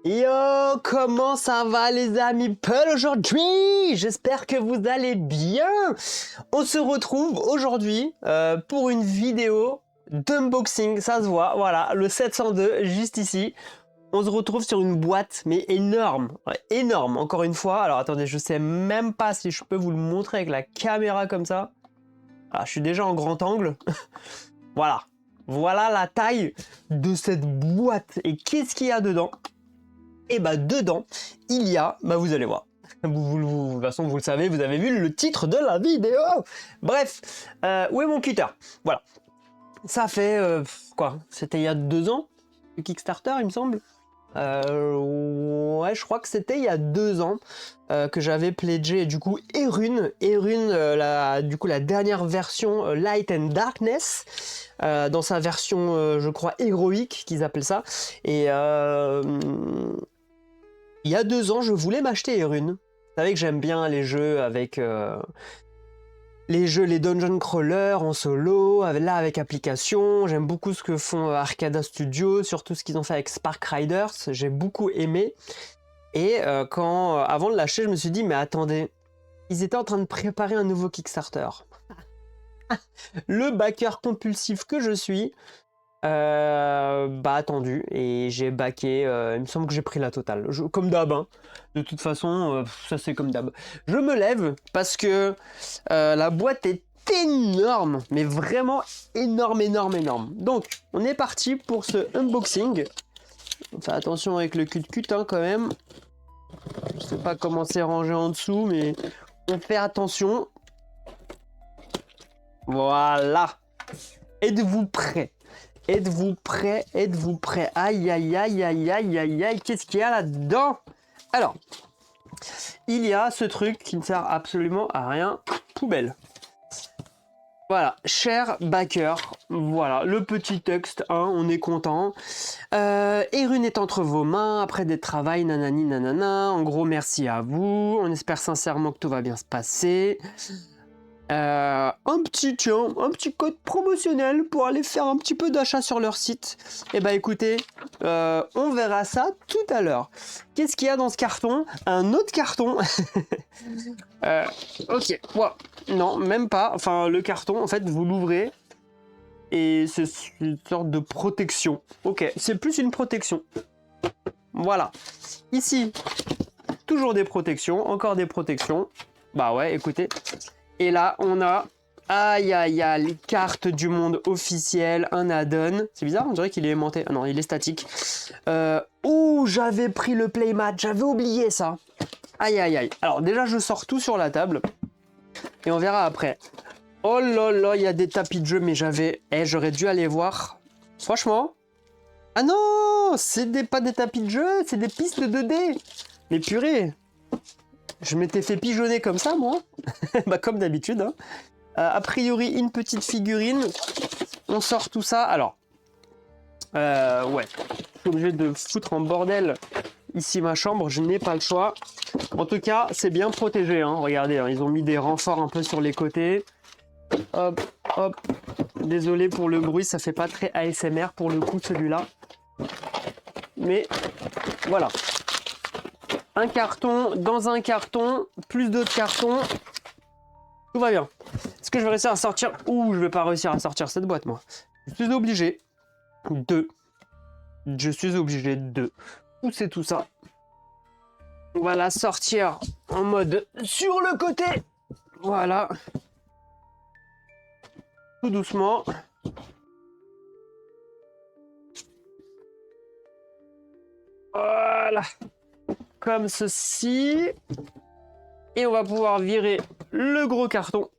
Yo, comment ça va les amis Peul aujourd'hui? J'espère que vous allez bien. On se retrouve aujourd'hui pour une vidéo d'unboxing, ça se voit, voilà, le 702 juste ici. On se retrouve sur une boîte, mais énorme, ouais, énorme, encore une fois. Alors attendez, je sais même pas si je peux vous le montrer avec la caméra comme ça. Alors, je suis déjà en grand angle. Voilà, voilà la taille de cette boîte. Et qu'est-ce qu'il y a dedans? Et bah dedans, il y a, bah vous allez voir. De toute façon, vous le savez, vous avez vu le titre de la vidéo. Bref, où est mon cutter? Voilà. Ça fait, quoi? C'était il y a 2 ans, le Kickstarter, il me semble. Ouais, je crois que c'était il y a 2 ans que j'avais pledgé du coup Erune, du coup la dernière version Light and Darkness, dans sa version, je crois, héroïque qu'ils appellent ça. Et il y a 2 ans, je voulais m'acheter Erune. Vous savez que j'aime bien les jeux avec les dungeon crawlers en solo, là avec application. J'aime beaucoup ce que font Arcada Studios, surtout ce qu'ils ont fait avec Spark Riders. J'ai beaucoup aimé. Et avant de l'acheter, je me suis dit, mais attendez, ils étaient en train de préparer un nouveau Kickstarter. Le backer compulsif que je suis, attendu, et j'ai backé, il me semble que j'ai pris la totale, comme d'hab, hein. De toute façon, ça c'est comme d'hab. Je me lève parce que la boîte est énorme, mais vraiment énorme, énorme, énorme. Donc, on est parti pour ce unboxing. On fait attention avec le cul-de-cul, hein, quand même. Je sais pas comment c'est rangé en dessous, mais on fait attention. Voilà. Êtes-vous prêts? Êtes-vous prêts? Êtes-vous prêts? Aïe, aïe, aïe, aïe, aïe, aïe, aïe. Qu'est-ce qu'il y a là-dedans? Alors, il y a ce truc qui ne sert absolument à rien. Poubelle. Voilà, cher backer, voilà, le petit texte, hein, on est content. Erune est entre vos mains, après des travails, nanani, nanana. En gros, merci à vous. On espère sincèrement que tout va bien se passer. Un petit code promotionnel pour aller faire un petit peu d'achat sur leur site. Et bah écoutez, on verra ça tout à l'heure. Qu'est-ce qu'il y a dans ce carton? Un autre carton. Ok, wow. Non, même pas. Enfin, le carton, en fait, vous l'ouvrez et c'est une sorte de protection. Ok, c'est plus une protection. Voilà. Ici, toujours des protections, encore des protections. Bah ouais, écoutez. Et là, on a, aïe aïe aïe, les cartes du monde officiel, un add-on. C'est bizarre, on dirait qu'il est aimanté. Ah non, il est statique. Ouh, j'avais pris le playmat, j'avais oublié ça. Aïe aïe aïe. Alors déjà, je sors tout sur la table. Et on verra après. Oh là là, il y a des tapis de jeu, mais j'aurais dû aller voir. Franchement. Ah non, c'est pas des tapis de jeu, c'est des pistes de 2D. Mais purée. Je m'étais fait pigeonner comme ça, moi. Bah, comme d'habitude. Hein. A priori, une petite figurine. On sort tout ça. Alors, ouais. Je suis obligé de foutre en bordel ici ma chambre. Je n'ai pas le choix. En tout cas, c'est bien protégé. Hein. Regardez, hein, ils ont mis des renforts un peu sur les côtés. Hop, hop. Désolé pour le bruit, ça fait pas très ASMR pour le coup, celui-là. Mais, voilà. Un carton, dans un carton, plus d'autres cartons. Tout va bien. Est-ce que je vais réussir à sortir? Ouh, je vais pas réussir à sortir cette boîte, moi. Je suis obligé de pousser tout ça. On va la sortir en mode sur le côté. Voilà. Tout doucement. Voilà. Comme ceci. Et on va pouvoir virer le gros carton.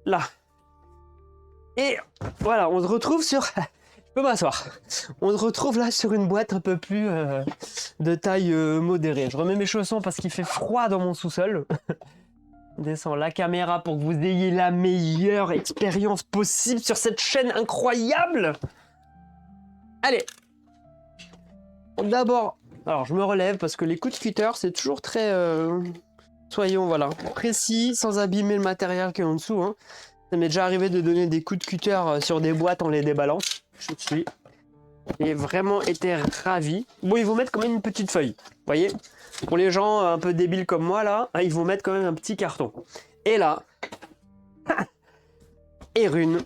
Là. Et voilà, on se retrouve sur... Je peux m'asseoir. On se retrouve là sur une boîte un peu plus de taille modérée. Je remets mes chaussons parce qu'il fait froid dans mon sous-sol. On descend la caméra pour que vous ayez la meilleure expérience possible sur cette chaîne incroyable. Allez. D'abord... Alors, je me relève parce que les coups de cutter, c'est toujours très... soyons, voilà, précis, sans abîmer le matériel qui est en dessous. Hein. Ça m'est déjà arrivé de donner des coups de cutter sur des boîtes en les déballant. Je suis J'ai vraiment été ravi. Bon, ils vous mettent quand même une petite feuille. Vous voyez? Pour les gens un peu débiles comme moi, là, ils vous mettent quand même un petit carton. Et là, Erune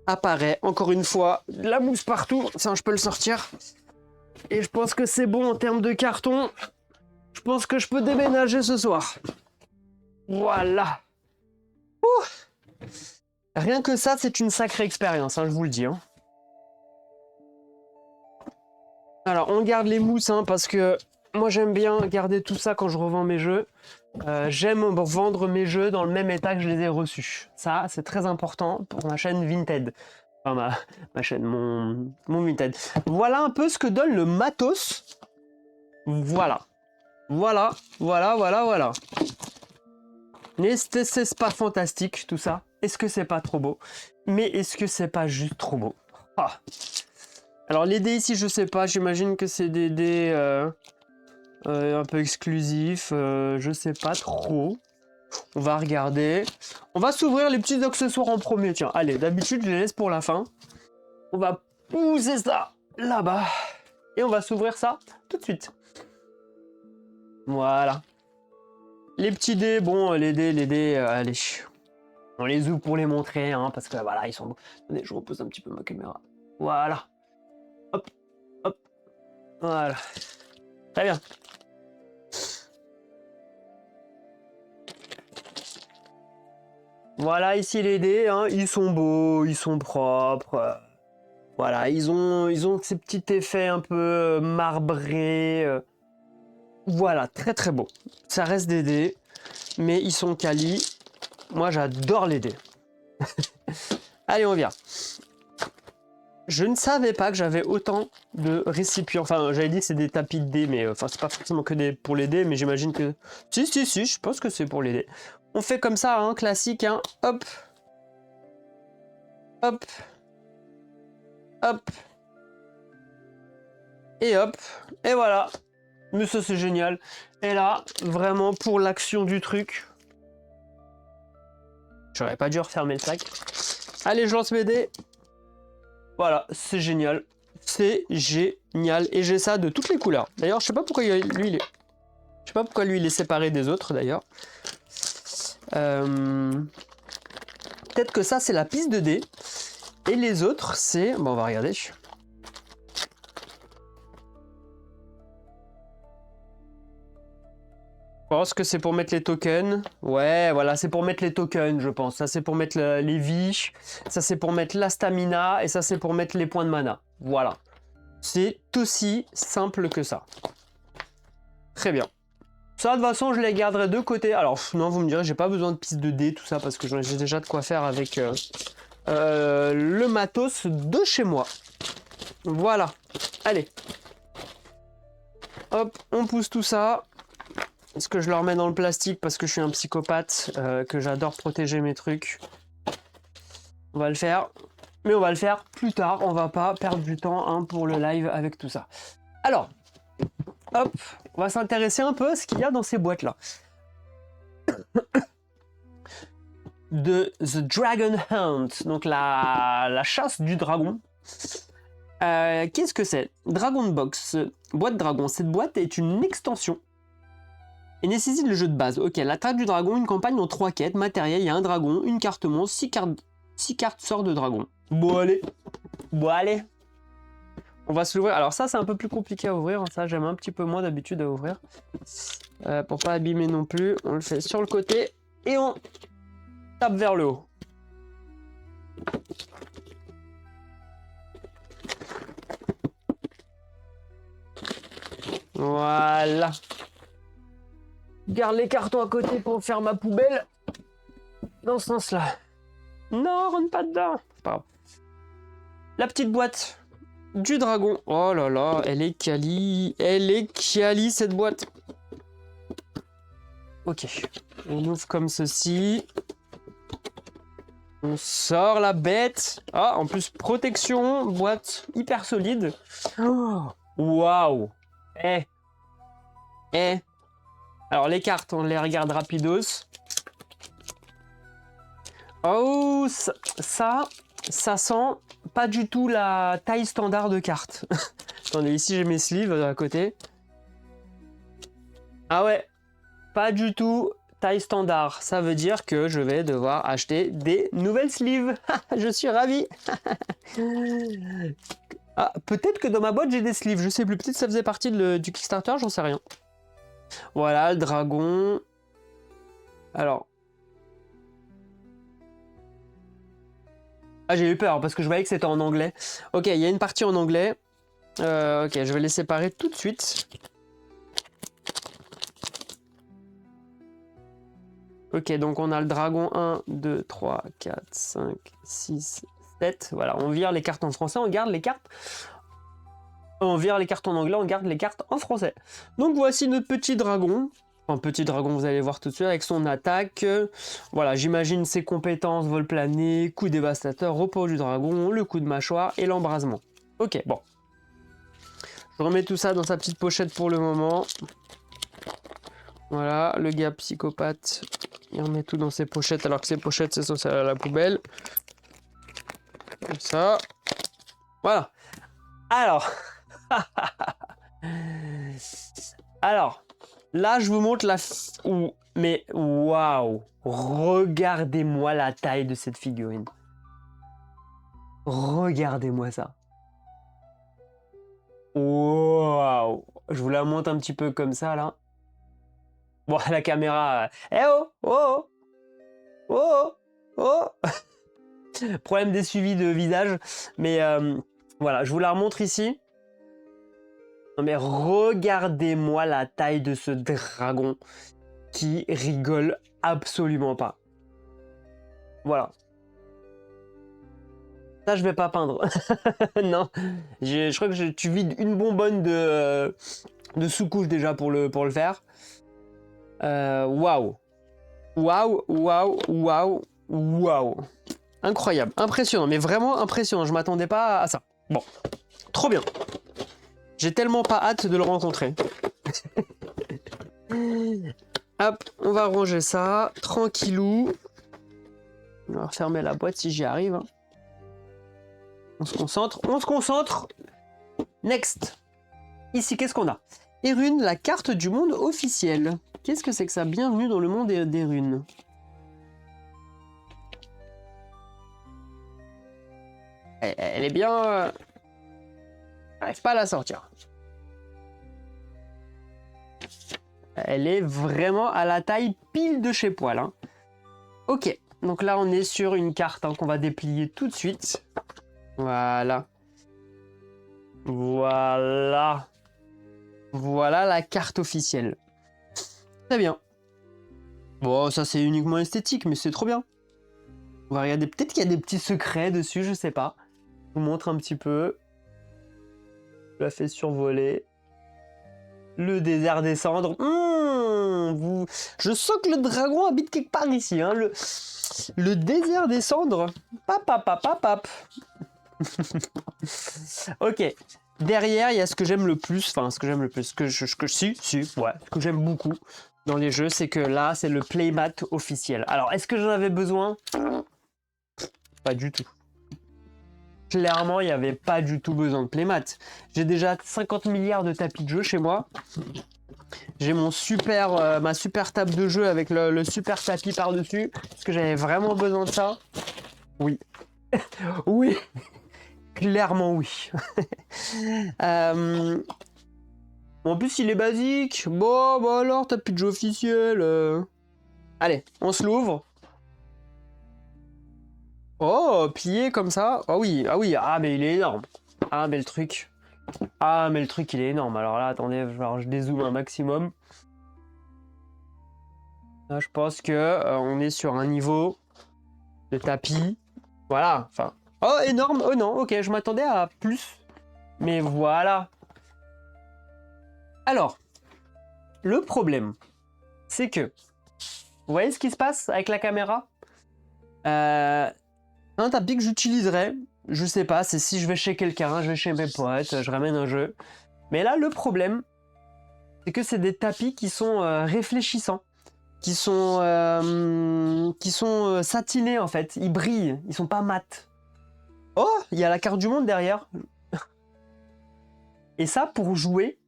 apparaît, encore une fois, la mousse partout. Ça, je peux le sortir. Et je pense que c'est bon en termes de carton. Je pense que je peux déménager ce soir. Voilà. Ouh. Rien que ça, c'est une sacrée expérience, hein, je vous le dis. Hein. Alors, on garde les mousses, hein, parce que moi, j'aime bien garder tout ça quand je revends mes jeux. J'aime vendre mes jeux dans le même état que je les ai reçus. Ça, c'est très important pour ma chaîne Vinted. Enfin, ma chaîne, mon Vinted. Voilà un peu ce que donne le matos. Voilà. Voilà. N'est-ce pas fantastique, tout ça? Est-ce que c'est pas trop beau? Mais est-ce que c'est pas juste trop beau? Ah. Alors, les dés ici, je sais pas. J'imagine que c'est des dés un peu exclusifs. Je sais pas trop. On va regarder. On va s'ouvrir les petits accessoires en premier. Tiens, allez, d'habitude, je les laisse pour la fin. On va pousser ça là-bas. Et on va s'ouvrir ça tout de suite. Voilà. Les petits dés, bon, les dés, allez. On les ouvre pour les montrer, hein, parce que voilà, ils sont beaux. Attendez, je repose un petit peu ma caméra. Voilà. Hop, hop. Voilà. Très bien. Voilà, ici les dés, hein, ils sont beaux, ils sont propres. Voilà, ils ont ces petits effets un peu marbrés. Voilà, très très beau. Ça reste des dés, mais ils sont quali. Moi, j'adore les dés. Allez, on vient. Je ne savais pas que j'avais autant de récipients. Enfin, j'avais dit que c'est des tapis de dés, mais enfin, c'est pas forcément que pour les dés, mais j'imagine que... Si, je pense que c'est pour les dés. On fait comme ça, hein, classique, hein. Hop. Hop. Hop. Et hop. Et voilà. Mais ça, c'est génial. Et là, vraiment, pour l'action du truc... J'aurais pas dû refermer le sac. Allez, je lance mes dés. Voilà, c'est génial. C'est génial. Et j'ai ça de toutes les couleurs. D'ailleurs, je sais pas pourquoi lui, il est... Je sais pas pourquoi lui, il est séparé des autres, d'ailleurs. Peut-être que ça, c'est la piste de dés. Et les autres, c'est... Bon, on va regarder. Je pense que c'est pour mettre les tokens. Ouais, voilà, c'est pour mettre les tokens, je pense. Ça, c'est pour mettre les vies. Ça, c'est pour mettre la stamina. Et ça, c'est pour mettre les points de mana. Voilà. C'est aussi simple que ça. Très bien. Ça, de toute façon, je les garderai de côté. Alors, non, vous me direz, j'ai pas besoin de pistes de dés, tout ça, parce que j'ai déjà de quoi faire avec le matos de chez moi. Voilà. Allez. Hop, on pousse tout ça. Est-ce que je le remets dans le plastique parce que je suis un psychopathe, que j'adore protéger mes trucs? On va le faire. Mais on va le faire plus tard. On va pas perdre du temps, hein, pour le live avec tout ça. Alors, hop, on va s'intéresser un peu à ce qu'il y a dans ces boîtes-là. De The Dragon Hunt, donc la chasse du dragon. Qu'est-ce que c'est? Dragon Box, boîte dragon. Cette boîte est une extension et nécessite le jeu de base. Ok, la traque du dragon, une campagne en 3 quêtes, matériel, il y a un dragon, une carte monstre, 6 cartes sortent de dragon. Bon allez. On va se l'ouvrir. Alors ça, c'est un peu plus compliqué à ouvrir. Ça, j'aime un petit peu moins d'habitude à ouvrir. Pour pas abîmer non plus, on le fait sur le côté et on tape vers le haut. Voilà. Garde les cartons à côté pour faire ma poubelle. Dans ce sens-là. Non, rentre pas dedans. C'est pas grave. La petite boîte du dragon. Oh là là, elle est quali. Elle est quali, cette boîte. Ok. On ouvre comme ceci. On sort la bête. Ah, en plus, protection. Boîte hyper solide. Waouh. Alors, les cartes, on les regarde rapidos. Oh, ça sent pas du tout la taille standard de carte. Attendez, ici j'ai mes sleeves à côté. Ah ouais, pas du tout taille standard. Ça veut dire que je vais devoir acheter des nouvelles sleeves. Je suis ravi. Ah, peut-être que dans ma boîte j'ai des sleeves, je sais plus. Peut-être que ça faisait partie du Kickstarter, j'en sais rien. Voilà, le dragon. Alors. Ah, j'ai eu peur parce que je voyais que c'était en anglais. Ok, il y a une partie en anglais. Ok, je vais les séparer tout de suite. Ok, donc on a le dragon 1, 2, 3, 4, 5, 6, 7. Voilà, on vire les cartes en français, on garde les cartes. On vire les cartes en anglais, on garde les cartes en français. Donc voici notre petit dragon. Un petit dragon, vous allez voir tout de suite, avec son attaque. Voilà, j'imagine ses compétences, vol plané, coup dévastateur, repos du dragon, le coup de mâchoire et l'embrasement. Ok, bon. Je remets tout ça dans sa petite pochette pour le moment. Voilà, le gars psychopathe, il remet tout dans ses pochettes, alors que ses pochettes, c'est censé aller à la poubelle. Comme ça. Voilà. Alors. Alors. Là, je vous montre la... Mais waouh! Regardez-moi la taille de cette figurine. Regardez-moi ça. Waouh! Je vous la montre un petit peu comme ça, là. Bon, la caméra... Eh oh! Oh! Oh! Oh! Problème des suivis de visage. Mais voilà, je vous la remontre ici. Non mais regardez-moi la taille de ce dragon qui rigole absolument pas. Voilà. Ça, je vais pas peindre. Non. Je crois que tu vides une bonbonne de sous-couche déjà pour le faire. Waouh. Waouh, waouh, waouh, waouh. Incroyable, impressionnant, mais vraiment impressionnant. Je m'attendais pas à ça. Bon, trop bien. J'ai tellement pas hâte de le rencontrer. Hop, on va ranger ça, tranquillou. On va refermer la boîte si j'y arrive. Hein. On se concentre, on se concentre. Next. Ici, qu'est-ce qu'on a? Erune, la carte du monde officiel. Qu'est-ce que c'est que ça? Bienvenue dans le monde d'Erune. Elle est bien... J'arrive pas à la sortir. Elle est vraiment à la taille pile de chez Poil. Hein. Ok, donc là on est sur une carte hein, qu'on va déplier tout de suite. Voilà. Voilà. Voilà la carte officielle. Très bien. Bon, ça c'est uniquement esthétique, mais c'est trop bien. On va regarder, peut-être qu'il y a des petits secrets dessus, je sais pas. Je vous montre un petit peu. Je la fais survoler. Le désert des cendres. Je sens que le dragon habite quelque part ici. Hein. Le désert des cendres. Pap. Ok. Derrière, il y a ce que j'aime le plus. Enfin, ce que j'aime le plus. Ce que j'aime beaucoup dans les jeux, c'est que là, c'est le playmat officiel. Alors, est-ce que j'en avais besoin? Pas du tout. Clairement, il n'y avait pas du tout besoin de playmat. J'ai déjà 50 milliards de tapis de jeu chez moi. J'ai mon ma super table de jeu avec le super tapis par-dessus. Est-ce que j'avais vraiment besoin de ça? Oui. Oui. Clairement oui. En plus, il est basique. Bon, bah alors, tapis de jeu officiel. Allez, on se l'ouvre. Oh, plié comme ça. Ah oui, mais il est énorme. Ah, mais le truc, il est énorme. Alors là, attendez, je dézoome un maximum. Là, je pense que on est sur un niveau de tapis. Voilà, enfin. Oh, énorme. Oh non, ok, je m'attendais à plus. Mais voilà. Alors, le problème, c'est que... Vous voyez ce qui se passe avec la caméra? Un tapis que j'utiliserais, je sais pas, c'est si je vais chez quelqu'un, je vais chez mes potes, je ramène un jeu. Mais là, le problème, c'est que c'est des tapis qui sont réfléchissants, qui sont satinés en fait, ils brillent, ils sont pas mat. Oh, il y a la carte du monde derrière. Et ça, pour jouer,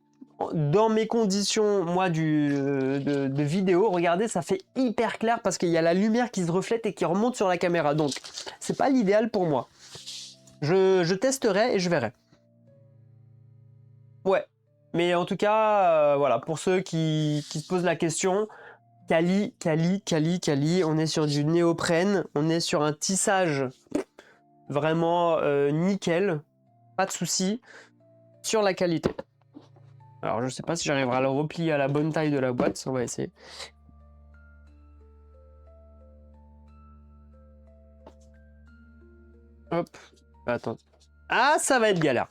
dans mes conditions, moi, de vidéo, regardez, ça fait hyper clair parce qu'il y a la lumière qui se reflète et qui remonte sur la caméra. Donc, c'est pas l'idéal pour moi. Je testerai et je verrai. Ouais. Mais en tout cas, voilà, pour ceux qui se posent la question, Kali, on est sur du néoprène, on est sur un tissage vraiment nickel, pas de souci sur la qualité. Alors je sais pas si j'arriverai à le replier à la bonne taille de la boîte, on va essayer. Hop, attends. Ah, ça va être galère.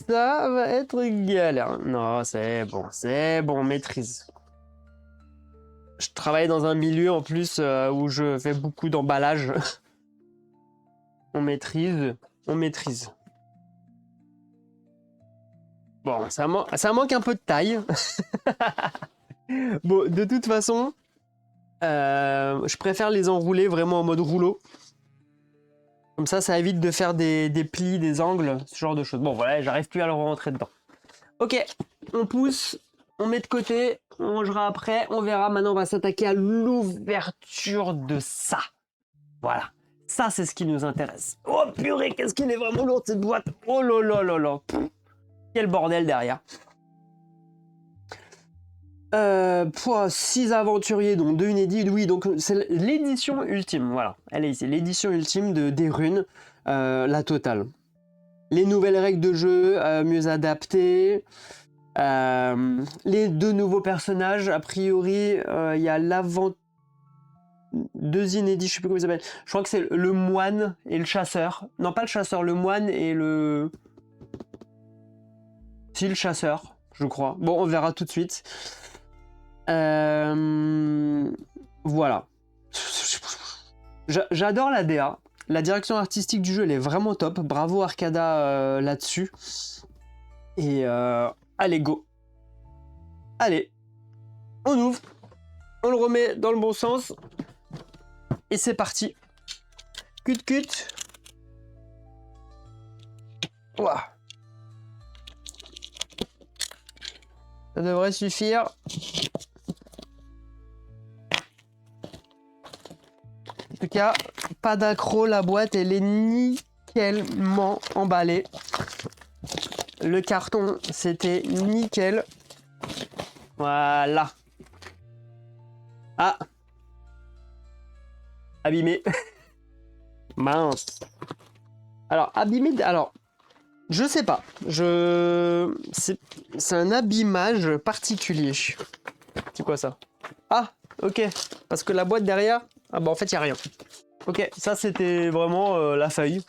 Ça va être galère. Non, c'est bon, maîtrise. Je travaille dans un milieu en plus où je fais beaucoup d'emballage. On maîtrise, on maîtrise. Bon, ça manque un peu de taille. Bon, de toute façon, je préfère les enrouler vraiment en mode rouleau. Comme ça évite de faire des plis, des angles, ce genre de choses. Bon, voilà, j'arrive plus à le rentrer dedans. Ok, on pousse, on met de côté, on mangera après, on verra. Maintenant, on va s'attaquer à l'ouverture de ça. Voilà, ça, c'est ce qui nous intéresse. Oh purée, qu'est-ce qu'il est vraiment lourd cette boîte. Oh là là là là. Quel bordel derrière. 6 aventuriers, dont 2 inédits. Oui, donc c'est l'édition ultime. Voilà, elle est ici. L'édition ultime des runes, la totale. Les nouvelles règles de jeu, mieux adaptées. Les 2 nouveaux personnages, a priori, il y a deux inédits, je sais plus comment ils s'appellent. Je crois que c'est le moine et le chasseur. Non, pas le chasseur, le moine et le... Si, le chasseur, je crois. Bon, on verra tout de suite. Voilà. J'adore la DA. La direction artistique du jeu, elle est vraiment top. Bravo Arcada là-dessus. Et allez, go. Allez. On ouvre. On le remet dans le bon sens. Et c'est parti. Cut. Ouah. Ça devrait suffire. En tout cas, pas d'accro, la boîte elle est nickelement emballée. Le carton c'était nickel. Voilà. Ah. Abîmé. Mince. Alors, abîmé, alors, je sais pas. C'est un abîmage particulier. C'est quoi ça? Ah, ok. Parce que la boîte derrière... Ah bah en fait, il n'y a rien. Ok, ça c'était vraiment la feuille.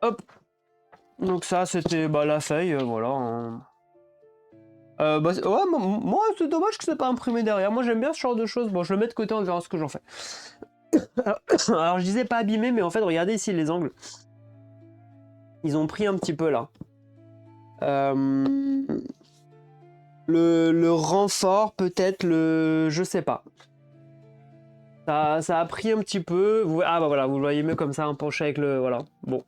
Hop. Donc ça c'était la feuille, voilà. Hein. Ouais, moi c'est dommage que c'est pas imprimé derrière. Moi j'aime bien ce genre de choses. Bon, je le mets de côté, on verra ce que j'en fais. Alors je disais pas abîmé, mais en fait regardez ici les angles. Ils ont pris un petit peu là. Le renfort, peut-être je sais pas. Ça a pris un petit peu. Ah bah voilà, vous le voyez mieux comme ça, un penché avec le... Voilà, bon.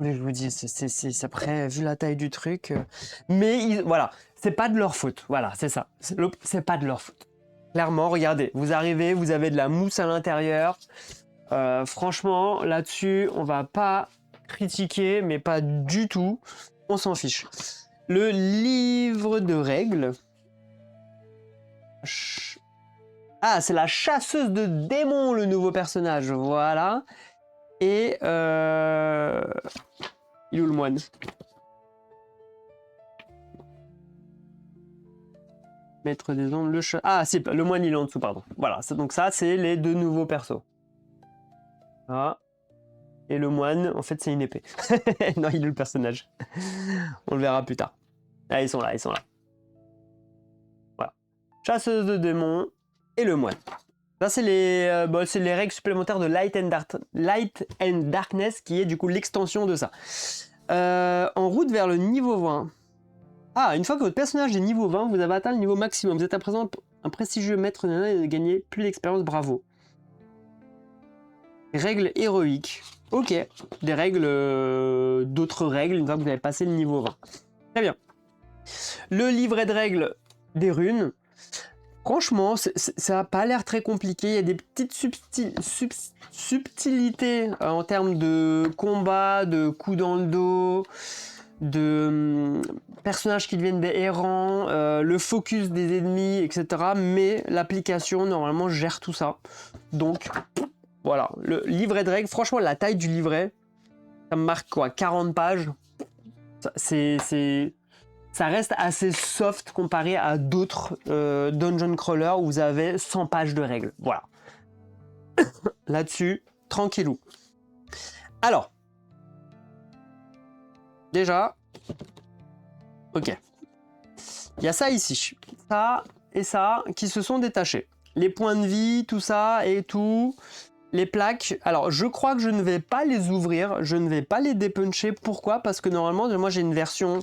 Mais je vous dis, c'est après, vu la taille du truc... Mais voilà, c'est pas de leur faute. Voilà, c'est ça. C'est pas de leur faute. Clairement, regardez, vous arrivez, vous avez de la mousse à l'intérieur. Franchement, là-dessus, on va pas critiquer, mais pas du tout. On s'en fiche. Le livre de règles. Ah, c'est la chasseuse de démons, le nouveau personnage. Voilà. Et... Il est où le moine? Maître des ombres, le chat... Ah, c'est le moine, il est en dessous, pardon. Voilà, donc ça, c'est les 2 nouveaux persos. Ah. Et le moine, en fait, c'est une épée. Non, il est le personnage. On le verra plus tard. Ah, ils sont là. Voilà. Chasseuse de démons et le moine. Ça, c'est les règles supplémentaires de Light and Darkness, qui est du coup l'extension de ça. En route vers le niveau 20. Ah, une fois que votre personnage est niveau 20, vous avez atteint le niveau maximum. Vous êtes à présent un prestigieux maître de et gagné plus d'expérience, bravo. Règles héroïques. Ok, des règles, d'autres règles une fois que vous avez passé le niveau 20. Très bien. Le livret de règles des runes. Franchement, ça n'a pas l'air très compliqué. Il y a des petites subtilités en termes de combat, de coups dans le dos, de personnages qui deviennent des errants, le focus des ennemis, etc. Mais l'application, normalement, gère tout ça. Donc, voilà. Le livret de règles, franchement, la taille du livret, ça me marque quoi, 40 pages. Ça reste assez soft comparé à d'autres dungeon crawlers où vous avez 100 pages de règles. Voilà. Là-dessus, tranquillou. Alors, déjà, ok. Il y a ça ici, ça et ça qui se sont détachés. Les points de vie, tout ça et tout. Les plaques, alors je crois que je ne vais pas les ouvrir, je ne vais pas les dépuncher. Pourquoi? Parce que normalement, moi j'ai une version...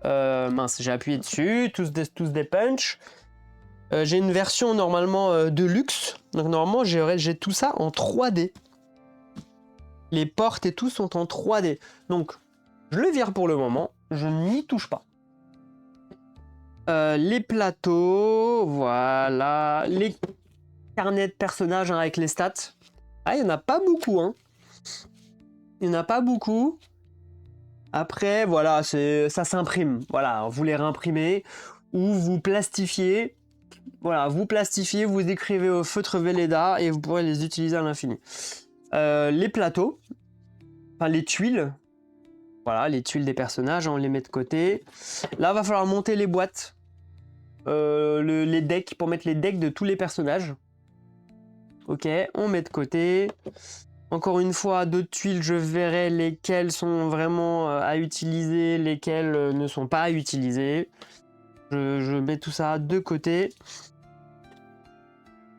mince, j'ai appuyé dessus, tous des punch. J'ai une version normalement de luxe, donc normalement j'ai tout ça en 3D. Les portes et tout sont en 3D. Donc je le vire pour le moment, je n'y touche pas. Les plateaux, voilà. Les carnets de personnages hein, avec les stats. Ah, il n'y en a pas beaucoup, hein. Il n'y en a pas beaucoup. Après, voilà, ça s'imprime. Voilà, vous les réimprimez ou vous plastifiez. Voilà, vous plastifiez, vous écrivez au feutre Velleda et vous pourrez les utiliser à l'infini. Les plateaux, enfin les tuiles. Voilà, les tuiles des personnages, on les met de côté. Là, il va falloir monter les boîtes. Les decks, pour mettre les decks de tous les personnages. Ok, on met de côté. Encore une fois, d'autres tuiles, je verrai lesquelles sont vraiment à utiliser, lesquelles ne sont pas à utiliser. Je mets tout ça de côté.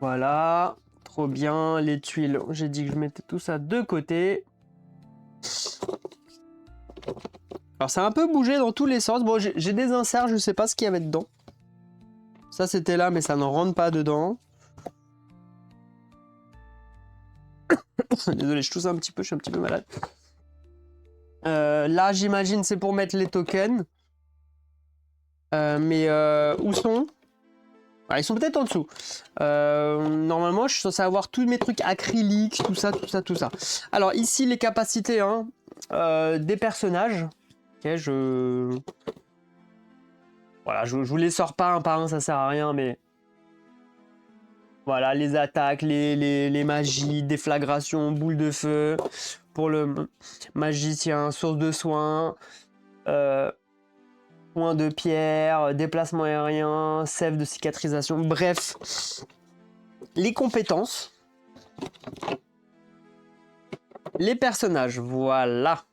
Voilà, trop bien. Les tuiles, j'ai dit que je mettais tout ça de côté. Alors ça a un peu bougé dans tous les sens. Bon, j'ai des inserts, je sais pas ce qu'il y avait dedans. Ça c'était là, mais ça n'en rentre pas dedans. Désolé, je tousse un petit peu, je suis un petit peu malade. Là, j'imagine, c'est pour mettre les tokens. Mais où sont? Ah, ils sont peut-être en dessous. Normalement, je suis censé avoir tous mes trucs acryliques, tout ça, tout ça, tout ça. Alors ici, les capacités hein, des personnages. Ok, voilà, je vous les sors pas un par un, ça sert à rien, mais... Voilà, les attaques, les magies, déflagration, boule de feu. Pour le magicien, source de soins, point de pierre, déplacement aérien, sève de cicatrisation. Bref, les compétences. Les personnages, voilà.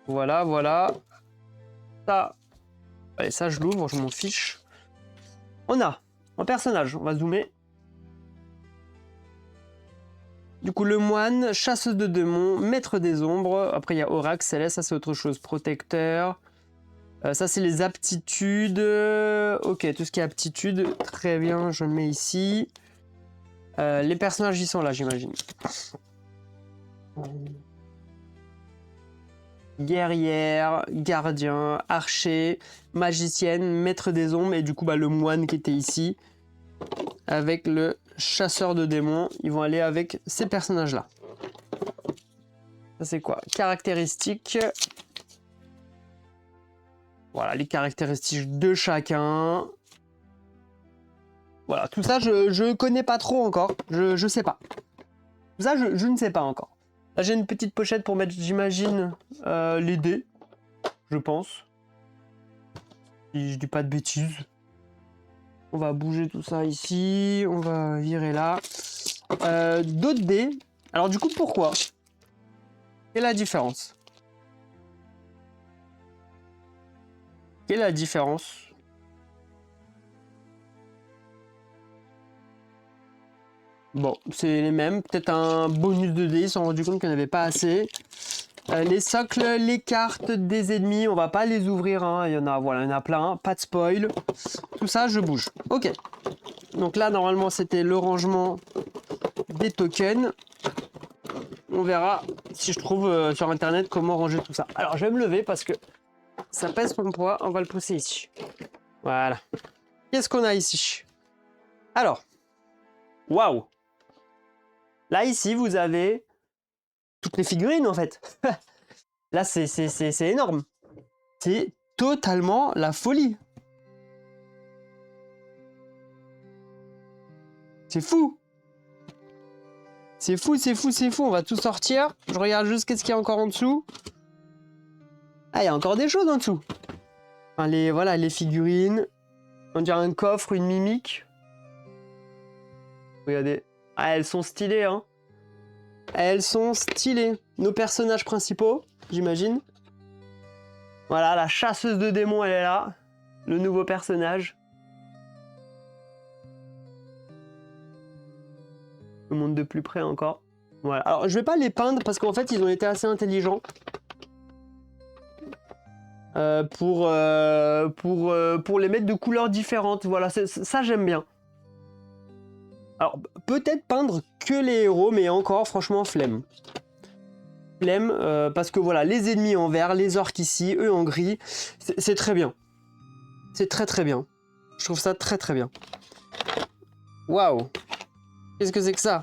Voilà, voilà. Ça, allez, ça je l'ouvre, je m'en fiche. On a un personnage, on va zoomer. Du coup, le moine, chasseuse de démons, maître des ombres. Après, il y a Oracle, Céleste, ça c'est autre chose. Protecteur. Ça, c'est les aptitudes. Ok, tout ce qui est aptitude. Très bien, je le mets ici. Les personnages, ils sont là, j'imagine. Guerrière, gardien, archer, magicienne, maître des ombres. Et du coup, bah, le moine qui était ici. Avec le chasseur de démons. Ils vont aller avec ces personnages-là. Ça, c'est quoi? Caractéristiques. Voilà, les caractéristiques de chacun. Voilà, tout ça, je connais pas trop encore. Je sais pas. Tout ça, je ne sais pas encore. Là, j'ai une petite pochette pour mettre, j'imagine, les dés. Je pense. Si je dis pas de bêtises. On va bouger tout ça ici. On va virer là. D'autres dés. Alors, du coup, pourquoi? Quelle est la différence? Quelle est la différence? Bon, c'est les mêmes. Peut-être un bonus de dés. Ils se sont rendus compte qu'il n'y en avait pas assez. Les socles, les cartes des ennemis, on va pas les ouvrir, hein. Il y en a, voilà, il y en a plein, pas de spoil. Tout ça, je bouge. Ok. Donc là, normalement, c'était le rangement des tokens. On verra si je trouve sur internet comment ranger tout ça. Alors, je vais me lever parce que ça pèse son poids. On va le pousser ici. Voilà. Qu'est-ce qu'on a ici? Alors, waouh! Là, ici, vous avez toutes les figurines, en fait. Là, c'est énorme. C'est totalement la folie. C'est fou. C'est fou, c'est fou, c'est fou. On va tout sortir. Je regarde juste qu'est-ce qu'il y a encore en dessous. Ah, il y a encore des choses en dessous. Enfin, voilà, les figurines. On dirait un coffre, une mimique. Regardez. Ah, elles sont stylées, hein. Elles sont stylées. Nos personnages principaux, j'imagine. Voilà, la chasseuse de démons, elle est là. Le nouveau personnage. Je montre de plus près encore. Voilà. Alors, je vais pas les peindre parce qu'en fait, ils ont été assez intelligents. Pour les mettre de couleurs différentes. Voilà, ça, j'aime bien. Alors, peut-être peindre que les héros, mais encore, franchement, flemme. Flemme, parce que voilà, les ennemis en vert, les orques ici, eux en gris, c'est très bien. C'est très très bien. Je trouve ça très très bien. Waouh! Qu'est-ce que c'est que ça?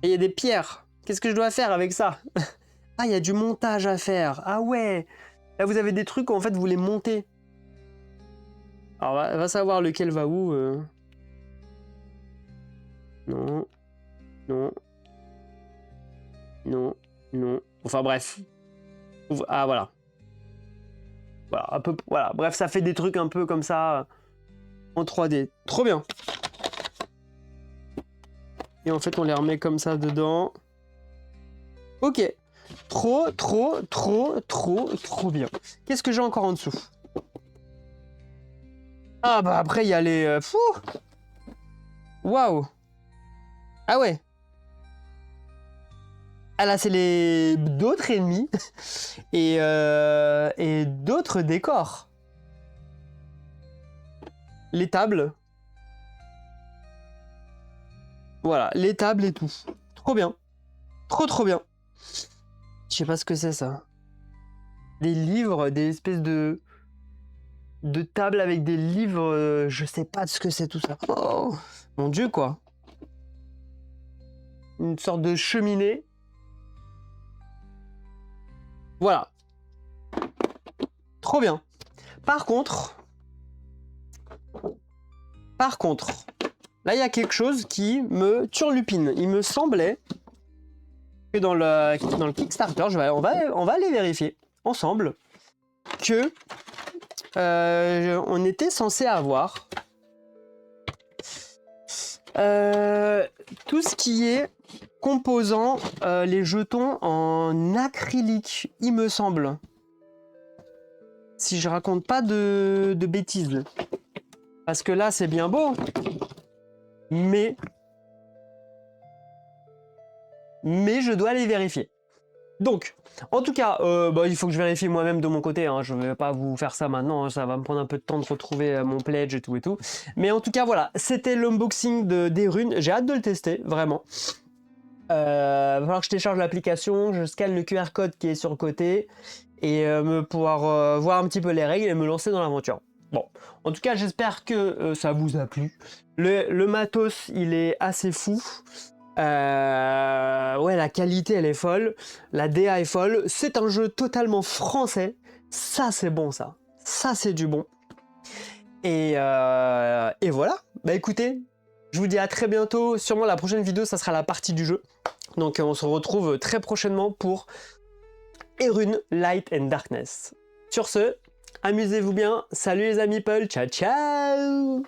Et il y a des pierres. Qu'est-ce que je dois faire avec ça? Ah, il y a du montage à faire. Ah ouais! Là, vous avez des trucs où en fait, vous les montez. Alors, va savoir lequel va où. Non. Non. Non. Non. Enfin, bref. Ah, voilà. Voilà, un peu, voilà. Bref, ça fait des trucs un peu comme ça en 3D. Trop bien. Et en fait, on les remet comme ça dedans. Ok. Trop, trop, trop, trop, trop bien. Qu'est-ce que j'ai encore en dessous? Ah bah après, il y a les... Fou. Waouh. Ah ouais. Ah là, c'est les d'autres ennemis et d'autres décors. Les tables. Voilà, les tables et tout. Trop bien. Trop trop bien. Je sais pas ce que c'est ça. Des livres, des espèces de tables avec des livres. Je sais pas ce que c'est tout ça. Oh mon Dieu quoi. Une sorte de cheminée. Voilà. Trop bien. Par contre, là il y a quelque chose qui me turlupine. Il me semblait que dans le Kickstarter, on va aller vérifier ensemble que on était censé avoir tout ce qui est composant les jetons en acrylique, il me semble. Si je raconte pas de bêtises. Parce que là, c'est bien beau. Mais je dois aller vérifier. Donc, en tout cas, il faut que je vérifie moi-même de mon côté. Hein. Je ne vais pas vous faire ça maintenant. Hein. Ça va me prendre un peu de temps de retrouver mon pledge et tout et tout. Mais en tout cas, voilà. C'était l'unboxing des runes. J'ai hâte de le tester, vraiment. Va falloir que je télécharge l'application. Je scanne le QR code qui est sur le côté. Et pouvoir voir un petit peu les règles et me lancer dans l'aventure. Bon, en tout cas, j'espère que ça vous a plu. Le matos, il est assez fou. Ouais, la qualité, elle est folle. La DA est folle. C'est un jeu totalement français. Ça, c'est bon, ça. Ça, c'est du bon. Et voilà. Bah écoutez, je vous dis à très bientôt. Sûrement, la prochaine vidéo, ça sera la partie du jeu. Donc, on se retrouve très prochainement pour Erune Light and Darkness. Sur ce, amusez-vous bien. Salut les amis Paul. Ciao, ciao.